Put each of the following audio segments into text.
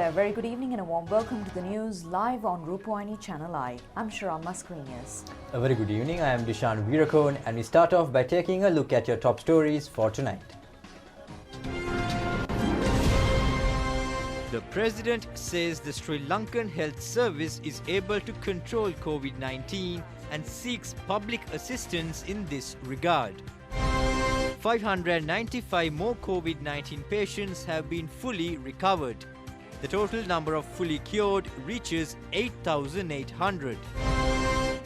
there, very good evening and a warm welcome to the news live on Rupavahini Channel I. I'm Sharam Mascarenhas. A very good evening, I am Dishan Veerakone and we start off by taking a look at your top stories for tonight. The President says the Sri Lankan Health Service is able to control COVID-19 and seeks public assistance in this regard. 595 more COVID-19 patients have been fully recovered. The total number of fully cured reaches 8,800.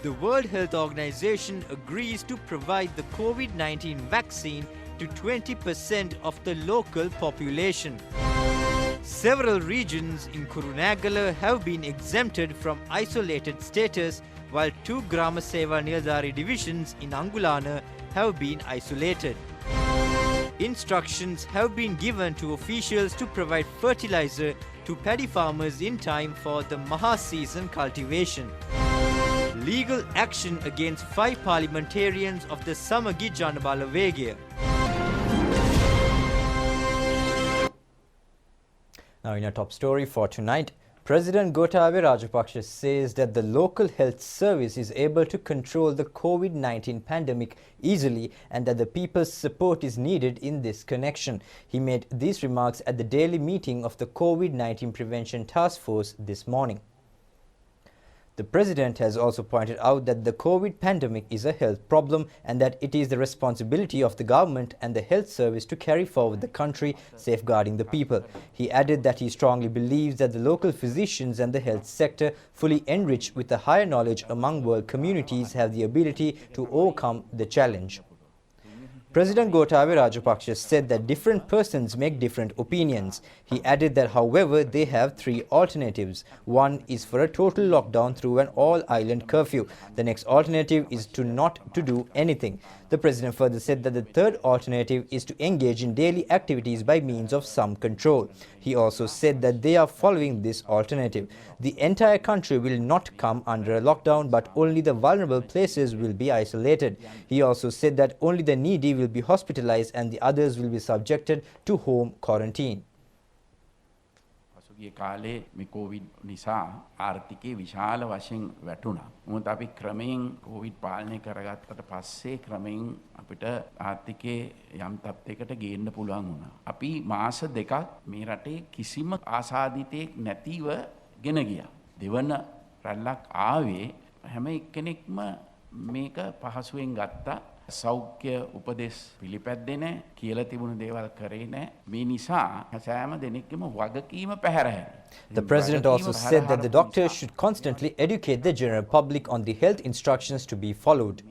The World Health Organization agrees to provide the COVID-19 vaccine to 20% of the local population. Several regions in Kurunegala have been exempted from isolated status, while 2 Grama Seva Niyadhari divisions in Angulana have been isolated. Instructions have been given to officials to provide fertilizer to paddy farmers in time for the Maha season cultivation. Legal action against 5 parliamentarians of the Samagi Janabala Vegaya. Now in our top story for tonight, President Gotabaya Rajapaksa says that the local health service is able to control the COVID-19 pandemic easily and that the people's support is needed in this connection. He made these remarks at the daily meeting of the COVID-19 Prevention Task Force this morning. The President has also pointed out that the COVID pandemic is a health problem and that it is the responsibility of the government and the health service to carry forward the country, safeguarding the people. He added that he strongly believes that the local physicians and the health sector, fully enriched with a higher knowledge among world communities, have the ability to overcome the challenge. President Gotabaya Rajapaksa said that different persons make different opinions. He added that, however, they have 3 alternatives. One is for a total lockdown through an all-island curfew. The next alternative is to not to do anything. The President further said that the third alternative is to engage in daily activities by means of some control. He also said that they are following this alternative. The entire country will not come under a lockdown, but only the vulnerable places will be isolated. He also said that only the needy will be hospitalized and the others will be subjected to home quarantine. පසුගිය කාලේ මේ Covid නිසා ආර්ථිකයේ විශාල වශයෙන් වැටුණා. මොකද අපි ක්‍රමයෙන් කොවිඩ් පාලනය කරගත්තට පස්සේ ක්‍රමයෙන් අපිට ආර්ථිකයේ යම් තත්යකට ගේන්න පුළුවන් වුණා. අපි මාස දෙකක් මේ රටේ කිසිම ආසාදිතයක් නැතිව ගෙන ගියා. දෙවන රැල්ලක් ආවේ හැම එක්කෙනෙක්ම මේක පහසුවෙන් ගත්තා. සෞඛ්‍ය උපදෙස් පිළිපැද්දේ නැහැ, කියලා තිබුණු දේවල් කරේ නැහැ. මේ නිසා සෑම දෙනෙක්ගේම වගකීම පැහැර හැරෙනවා. The President also said that the doctors should constantly educate the general public on the health instructions to be followed.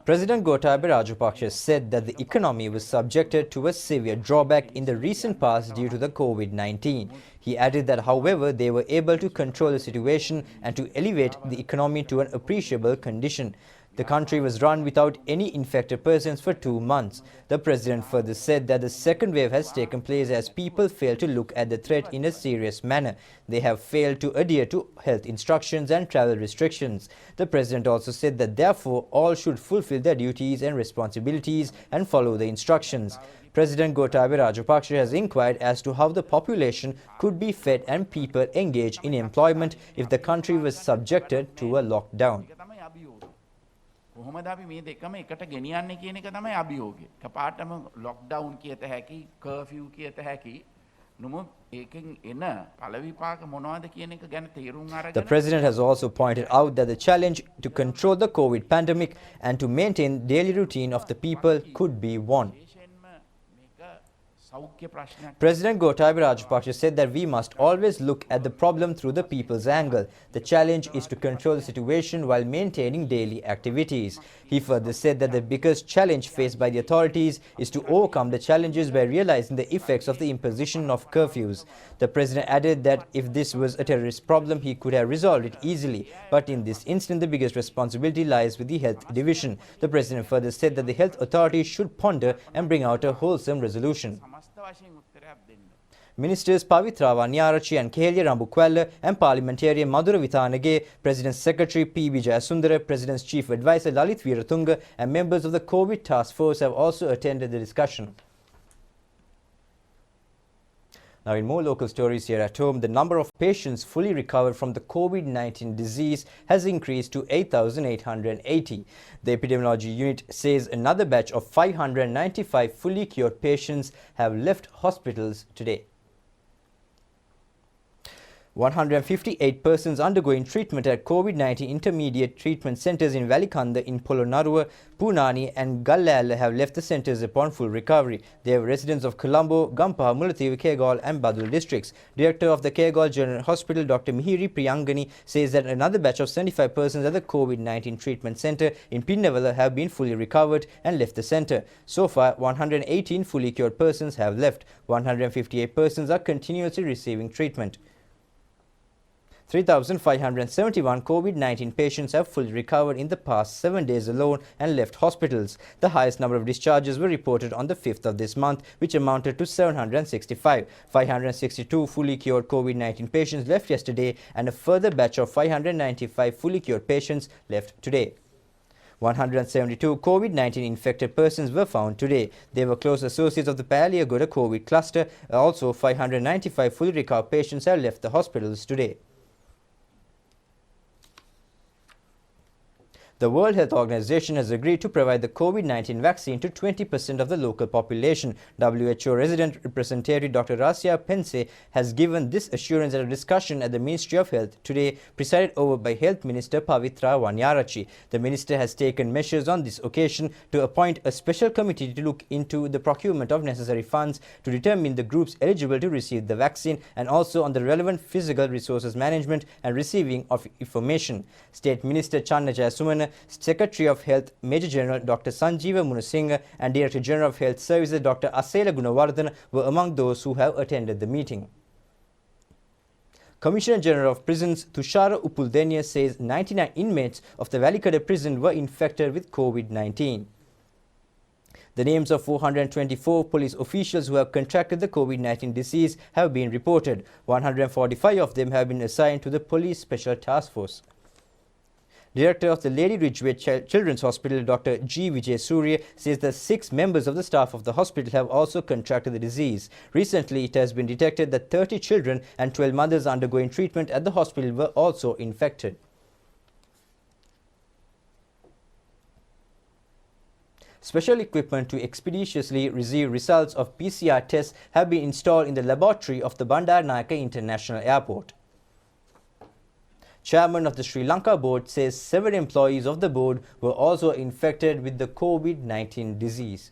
President Gotabaya Rajapaksa said that the economy was subjected to a severe drawback in the recent past due to the COVID-19. He added that, however, they were able to control the situation and to elevate the economy to an appreciable condition. The country was run without any infected persons for 2 months. The President further said that the second wave has taken place as people fail to look at the threat in a serious manner. They have failed to adhere to health instructions and travel restrictions. The President also said that therefore all should fulfill their duties and responsibilities and follow the instructions. President Gotabaya Rajapaksa has inquired as to how the population could be fed and people engaged in employment if the country was subjected to a lockdown. කොහොමද අපි මේ දෙකම එකට ගෙනියන්නේ කියන එක තමයි අභියෝගය. කපාටම lockdown කියත හැකි, කර්ෆියු කියත හැකි. නමුත් ඒකෙන් එන පළවිපාක මොනවද කියන එක ගැන තීරුම් අරගෙන The President has also pointed out that the challenge to control the COVID pandemic and to maintain daily routine of the people could be won. President Gotabaya Rajapaksa said that we must always look at the problem through the people's angle. The challenge is to control the situation while maintaining daily activities. He further said that the biggest challenge faced by the authorities is to overcome the challenges by realizing the effects of the imposition of curfews. The President added that if this was a terrorist problem, he could have resolved it easily. But in this instance, the biggest responsibility lies with the Health Division. The President further said that the health authorities should ponder and bring out a wholesome resolution. Ministers Pavitra Vanyarachi and Kelia Rambukwella and Parliamentarian Madhura Vithanage, President's Secretary P. Vijayasundara, President's Chief Advisor Lalit Veeratunga and members of the COVID Task Force have also attended the discussion. Now, in more local stories here at home, the number of patients fully recovered from the COVID-19 disease has increased to 8,880. The epidemiology unit says another batch of 595 fully cured patients have left hospitals today. 158 persons undergoing treatment at COVID-19 intermediate treatment centres in Valikanda in Polonnaruwa, Punani and Gallala have left the centres upon full recovery. They are residents of Colombo, Gampaha, Mullaitiva, Kegalle and Badul districts. Director of the Kegalle General Hospital, Dr. Mihiri Priyangani, says that another batch of 75 persons at the COVID-19 treatment centre in Pinnavala have been fully recovered and left the centre. So far, 118 fully cured persons have left. 158 persons are continuously receiving treatment. 3,571 COVID-19 patients have fully recovered in the past 7 days alone and left hospitals. The highest number of discharges were reported on the 5th of this month, which amounted to 765. 562 fully cured COVID-19 patients left yesterday and a further batch of 595 fully cured patients left today. 172 COVID-19 infected persons were found today. They were close associates of the Paliagoda COVID cluster. Also, 595 fully recovered patients have left the hospitals today. The World Health Organization has agreed to provide the COVID-19 vaccine to 20% of the local population. WHO resident representative Dr. Rasia Pense has given this assurance at a discussion at the Ministry of Health today, presided over by Health Minister Pavitra Wanyarachi. The minister has taken measures on this occasion to appoint a special committee to look into the procurement of necessary funds to determine the groups eligible to receive the vaccine and also on the relevant physical resources management and receiving of information. State Minister Channa Jayasumana, Secretary of Health Major General Dr. Sanjeeva Munasinghe and Director General of Health Services Dr. Asela Gunawardena were among those who have attended the meeting. Commissioner General of Prisons Tushara Upuldenia says 99 inmates of the Valikada prison were infected with COVID-19. The names of 424 police officials who have contracted the COVID-19 disease have been reported. 145 of them have been assigned to the Police Special Task Force. Director of the Lady Ridgeway Children's Hospital, Dr. G. Vijay Surya, says that 6 members of the staff of the hospital have also contracted the disease. Recently, it has been detected that 30 children and 12 mothers undergoing treatment at the hospital were also infected. Special equipment to expeditiously receive results of PCR tests have been installed in the laboratory of the Bandaranaike International Airport. Chairman of the Sri Lanka board says 7 employees of the board were also infected with the COVID-19 disease.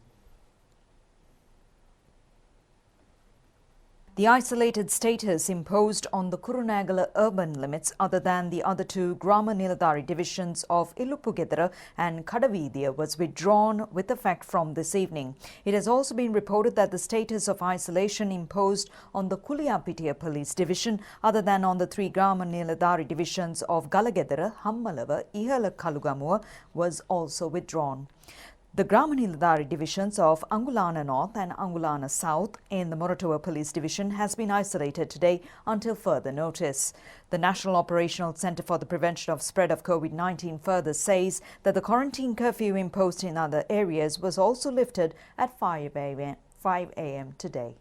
The isolated status imposed on the Kurunegala urban limits other than the other 2 Grama Niladhari divisions of Illupugedara and Kadavidya was withdrawn with effect from this evening. It has also been reported that the status of isolation imposed on the Kuliyapitiya police division other than on the 3 Grama Niladhari divisions of Galagedara, Hammalava, Ihala Kalugamuwa was also withdrawn. The Grama Niladhari divisions of Angulana North and Angulana South in the Moratuwa Police Division has been isolated today until further notice. The National Operational Centre for the Prevention of Spread of COVID-19 further says that the quarantine curfew imposed in other areas was also lifted at 5 a.m. today.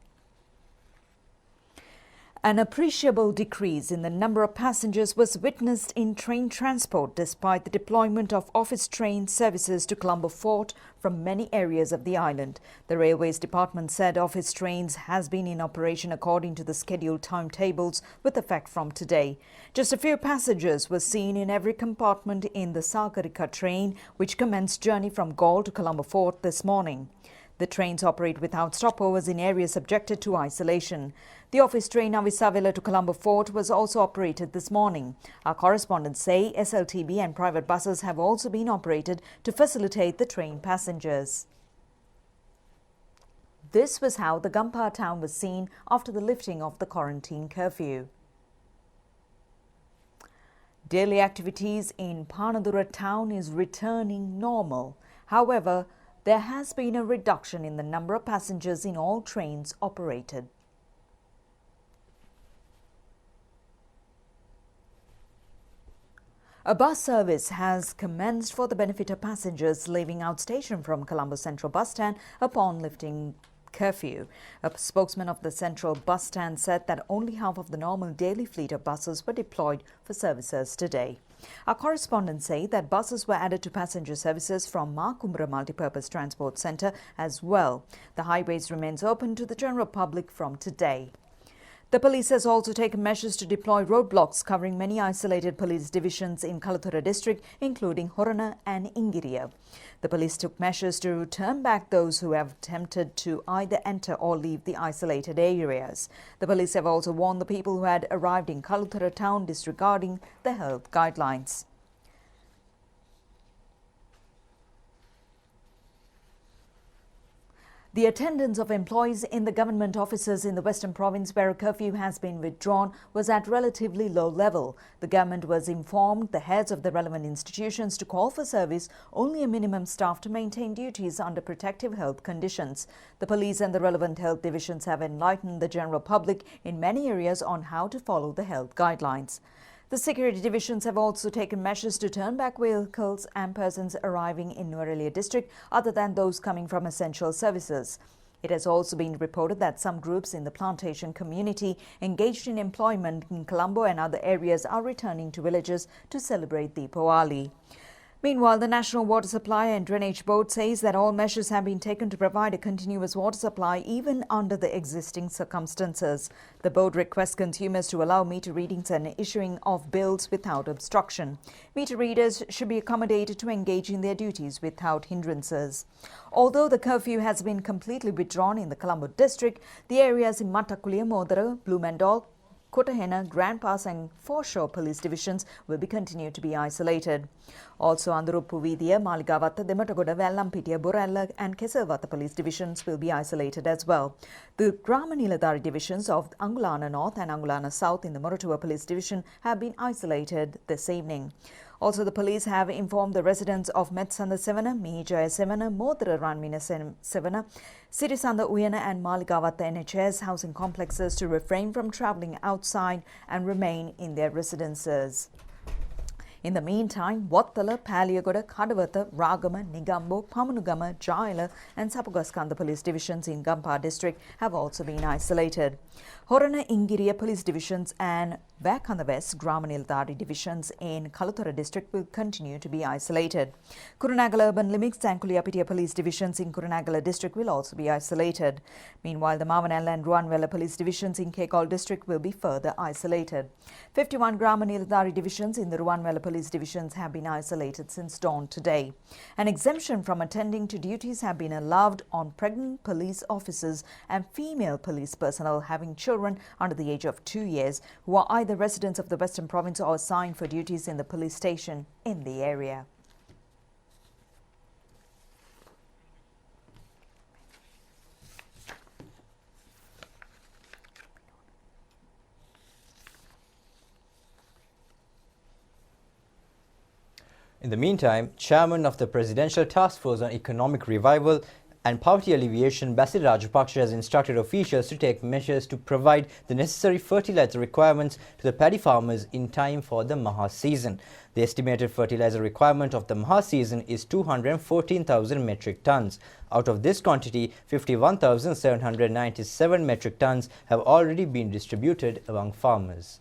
An appreciable decrease in the number of passengers was witnessed in train transport despite the deployment of office train services to Colombo Fort from many areas of the island. The Railways Department said office trains has been in operation according to the scheduled timetables with effect from today. Just a few passengers were seen in every compartment in the Sagarika train, which commenced journey from Galle to Colombo Fort this morning. The trains operate without stopovers in areas subjected to isolation. The office train Avisavela to Colombo Fort was also operated this morning. Our correspondents say SLTB and private buses have also been operated to facilitate the train passengers. This was how the Gampaha town was seen after the lifting of the quarantine curfew. Daily activities in Panadura town is returning normal. However, there has been a reduction in the number of passengers in all trains operated. A bus service has commenced for the benefit of passengers leaving out station from Colombo Central Bus Stand upon lifting curfew. A spokesman of the central bus stand said that only half of the normal daily fleet of buses were deployed for services today. Our correspondents say that buses were added to passenger services from Makumbra Multipurpose Transport Centre as well. The highways remains open to the general public from today. The police has also taken measures to deploy roadblocks covering many isolated police divisions in Kalathura district, including Horana and Ingiriya. The police took measures to turn back those who have attempted to either enter or leave the isolated areas. The police have also warned the people who had arrived in Kalathura town disregarding the health guidelines. The attendance of employees in the government offices in the Western Province where a curfew has been withdrawn was at relatively low level. The government was informed the heads of the relevant institutions to call for service only a minimum staff to maintain duties under protective health conditions. The police and the relevant health divisions have enlightened the general public in many areas on how to follow the health guidelines. The security divisions have also taken measures to turn back vehicles and persons arriving in Nuwara district other than those coming from essential services. It has also been reported that some groups in the plantation community engaged in employment in Colombo and other areas are returning to villages to celebrate Deepavali. Meanwhile, the National Water Supply and Drainage Board says that all measures have been taken to provide a continuous water supply even under the existing circumstances. The board requests consumers to allow meter readings and issuing of bills without obstruction. Meter readers should be accommodated to engage in their duties without hindrances. Although the curfew has been completely withdrawn in the Colombo district, the areas in Mattakuliya, Modara, Blumendal, Kotahena, Grand Pass and Foreshore police divisions will be continued to be isolated. Also, on the Rupavahini, Maligawatha, Dematagoda, Vellampitiya, Borella and Keselwatha police divisions will be isolated as well. The Grama Niladhari divisions of Angulana North and Angulana South in the Moratuwa police division have been isolated this evening. Also, the police have informed the residents of Metsanda Sevana, Mihijaya Sevana, Modara Ranmina Sevana, Sirisanda Uyana and Maligawatha NHS housing complexes to refrain from travelling outside and remain in their residences. In the meantime, Wattala, Paliyagoda, Kadawatha, Ragama, Nigambo, Pamanugama, Jaila and Sapugaskanda police divisions in Gampa district have also been isolated. Horana Ingiriya police divisions and Vakanda West Grama Niladhari divisions in Kalathura district will continue to be isolated. Kurunagala urban limits and Kuliyapitiya police divisions in Kurunagala district will also be isolated. Meanwhile, the Mavanella and Ruanwela police divisions in Kekal district will be further isolated. 51 Grama Niladhari divisions in the Ruanwela police divisions have been isolated since dawn today. An exemption from attending to duties have been allowed on pregnant police officers and female police personnel having children under the age of 2 years who are either residents of the Western Province or assigned for duties in the police station in the area. In the meantime, Chairman of the Presidential Task Force on Economic Revival and Poverty Alleviation, Basil Rajapaksa, has instructed officials to take measures to provide the necessary fertilizer requirements to the paddy farmers in time for the Maha season. The estimated fertilizer requirement of the Maha season is 214,000 metric tons. Out of this quantity, 51,797 metric tons have already been distributed among farmers.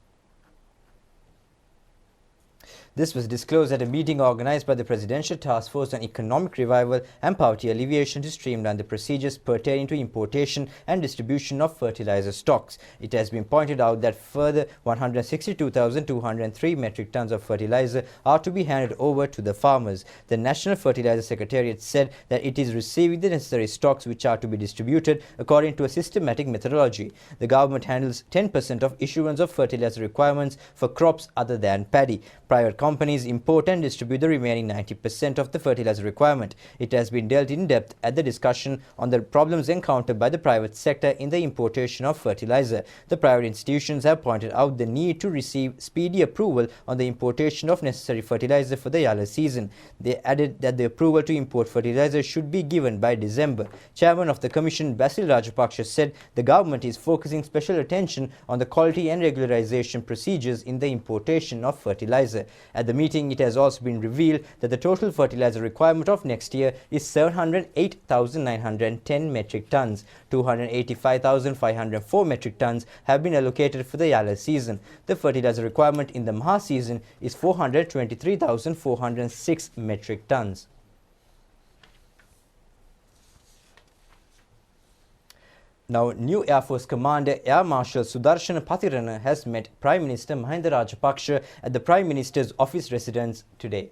This was disclosed at a meeting organized by the Presidential Task Force on Economic Revival and Poverty Alleviation to streamline the procedures pertaining to importation and distribution of fertilizer stocks. It has been pointed out that further 162,203 metric tons of fertilizer are to be handed over to the farmers. The National Fertilizer Secretariat said that it is receiving the necessary stocks which are to be distributed according to a systematic methodology. The government handles 10% of issuance of fertilizer requirements for crops other than paddy. Private companies import and distribute the remaining 90% of the fertilizer requirement. It has been dealt in depth at the discussion on the problems encountered by the private sector in the importation of fertilizer. The private institutions have pointed out the need to receive speedy approval on the importation of necessary fertilizer for the Yala season. They added that the approval to import fertilizer should be given by December. Chairman of the Commission, Basil Rajapaksa, said the government is focusing special attention on the quality and regularization procedures in the importation of fertilizer. At the meeting, it has also been revealed that the total fertilizer requirement of next year is 708,910 metric tons. 285,504 metric tons have been allocated for the Yala season. The fertilizer requirement in the Maha season is 423,406 metric tons. Now, new Air Force Commander Air Marshal Sudarshana Pathirana has met Prime Minister Mahinda Rajapaksa at the Prime Minister's office residence today.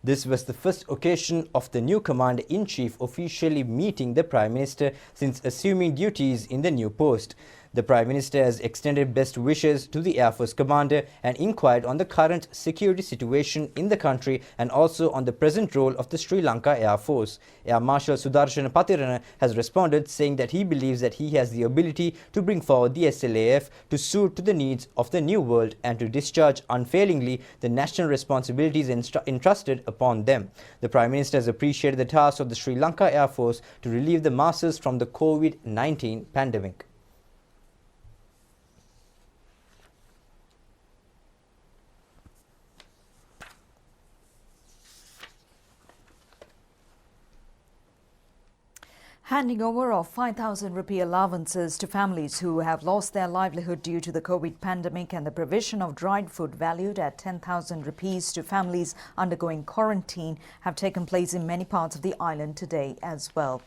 This was the first occasion of the new Commander-in-Chief officially meeting the Prime Minister since assuming duties in the new post. The Prime Minister has extended best wishes to the Air Force Commander and inquired on the current security situation in the country and also on the present role of the Sri Lanka Air Force. Air Marshal Sudarshana Pathirana has responded saying that he believes that he has the ability to bring forward the SLAF to suit to the needs of the new world and to discharge unfailingly the national responsibilities entrusted upon them. The Prime Minister has appreciated the task of the Sri Lanka Air Force to relieve the masses from the COVID-19 pandemic. Handing over of 5,000 rupee allowances to families who have lost their livelihood due to the COVID pandemic and the provision of dried food valued at 10,000 rupees to families undergoing quarantine have taken place in many parts of the island today as well.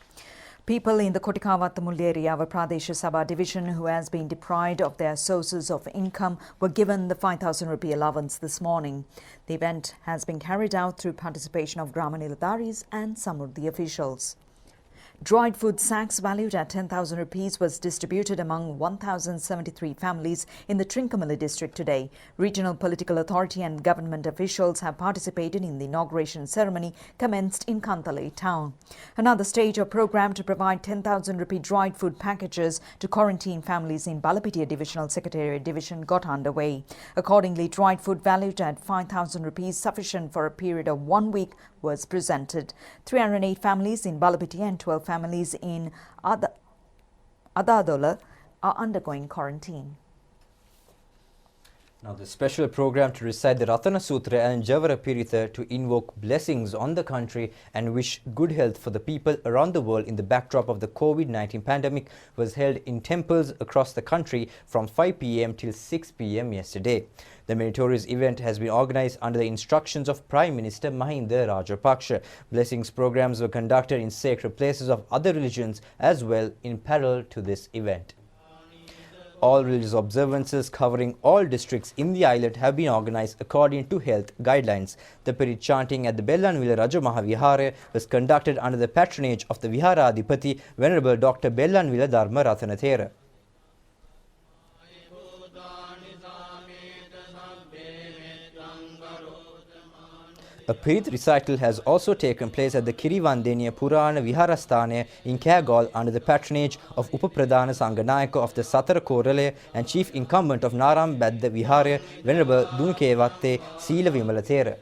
People in the Kotikavatamul area of Pradesh Sabha division who has been deprived of their sources of income were given the 5,000 rupee allowance this morning. The event has been carried out through participation of Grama Niladaris and some of the officials. Dried food sacks valued at 10,000 rupees was distributed among 1,073 families in the Trincomalee district today. Regional political authority and government officials have participated in the inauguration ceremony commenced in Kantale town. Another stage of program to provide 10,000 rupee dried food packages to quarantine families in Balapitiya Divisional Secretariat Division got underway. Accordingly, dried food valued at 5,000 rupees sufficient for a period of 1 week was presented. 308 families in Balapitiya and 12 families in Adadola are undergoing quarantine. Now, the special program to recite the Ratana Sutra and Javara Piritha to invoke blessings on the country and wish good health for the people around the world in the backdrop of the COVID-19 pandemic was held in temples across the country from 5 p.m. till 6 p.m. yesterday. The meritorious event has been organized under the instructions of Prime Minister Mahinda Rajapaksa. Blessings programs were conducted in sacred places of other religions as well in parallel to this event. All religious observances covering all districts in the island have been organized according to health guidelines. The Pirit chanting at the Bellanvilla Raja Mahavihara was conducted under the patronage of the Viharadipati Venerable Dr. Bellanvilla Dharma Ratanathera. A Pirit recital has also taken place at the Kirivandeniya Purana Viharasthana in Kagol under the patronage of Upapradhana Sanganayaka of the Satara Korale and Chief Incumbent of Naram Badda Vihara, Venerable Dunukevatte Sila Vimalathera.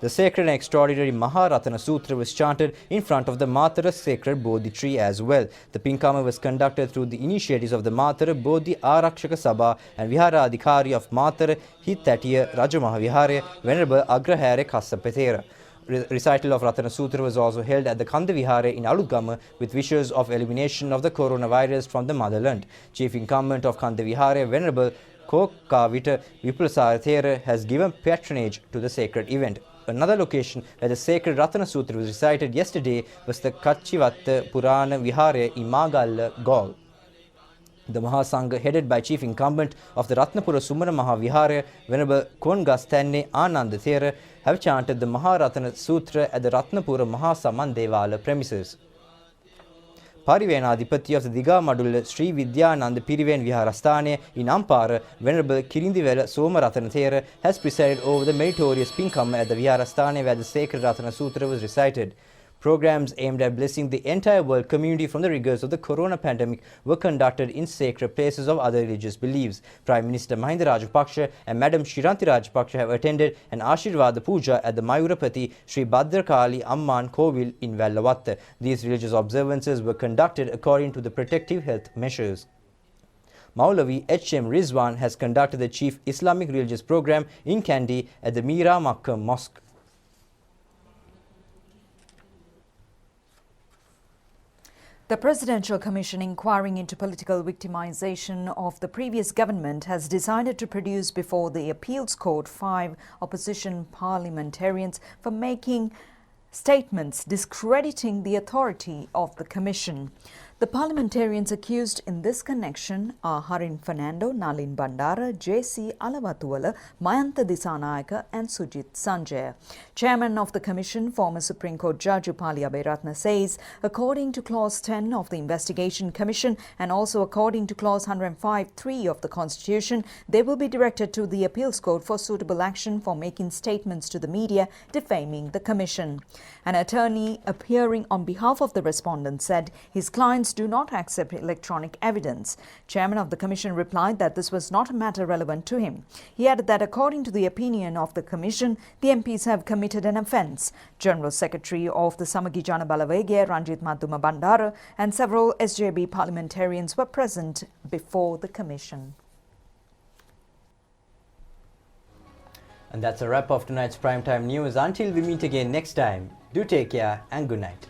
The sacred and extraordinary Maharatana Sutra was chanted in front of the Matara sacred Bodhi tree as well. The Pinkama was conducted through the initiatives of the Matara Bodhi Arakshaka Sabha and Vihara Adhikari of Matara Hittatiya Rajamahavihara, Venerable Agrahare Kassapethera. Recital of Ratana Sutra was also held at the Kanda Vihara in Alugama with wishes of elimination of the coronavirus from the motherland. Chief Incumbent of Kanda Vihara, Venerable Kokavita Vipulasathera, has given patronage to the sacred event. Another location where the sacred Ratana Sutra was recited yesterday was the Kachivatta Purana Vihara in Magalla, Gaul. The Mahasangha, headed by Chief Incumbent of the Ratnapura Sumana Mahavihara, Venerable Kongastanne Anandathera, have chanted the Maharatana Sutra at the Ratnapura Mahasaman Devala premises. Parivenadipati of the Diga Madula Sri Vidyananda Piriven Viharasthane in Ampara, Venerable Kirindivela Somaratanathera, has presided over the meritorious Pinkama at the Viharasthane where the sacred Ratana Sutra was recited. Programs aimed at blessing the entire world community from the rigors of the corona pandemic were conducted in sacred places of other religious beliefs. Prime Minister Mahinda Rajapaksa and Madam Shiranti Rajapaksa have attended an Ashirvada Puja at the Mayurapati Sri Bhadrakali Amman Kovil in Vellavatta. These religious observances were conducted according to the protective health measures. Maulavi H.M. Rizwan has conducted the Chief Islamic Religious Program in Kandy at the Mira Makkah Mosque. The Presidential Commission inquiring into political victimization of the previous government has decided to produce before the Appeals Court 5 opposition parliamentarians for making statements discrediting the authority of the Commission. The parliamentarians accused in this connection are Harin Fernando, Nalin Bandara, J.C. Alawatuwala, Mayantha Disanayaka and Sujit Sanjaya. Chairman of the Commission, former Supreme Court Judge Upali Aberatna says, according to Clause 10 of the Investigation Commission and also according to Clause 105(3) of the Constitution, they will be directed to the Appeals Court for suitable action for making statements to the media defaming the Commission. An attorney appearing on behalf of the respondent said his clients do not accept electronic evidence. Chairman of the Commission replied that this was not a matter relevant to him. He added that according to the opinion of the Commission, the MPs have committed an offence. General Secretary of the Samagi Jana Balawege, Ranjit Madhuma Bandara, and several SJB parliamentarians were present before the Commission. And that's a wrap of tonight's primetime news. Until we meet again next time, do take care and good night.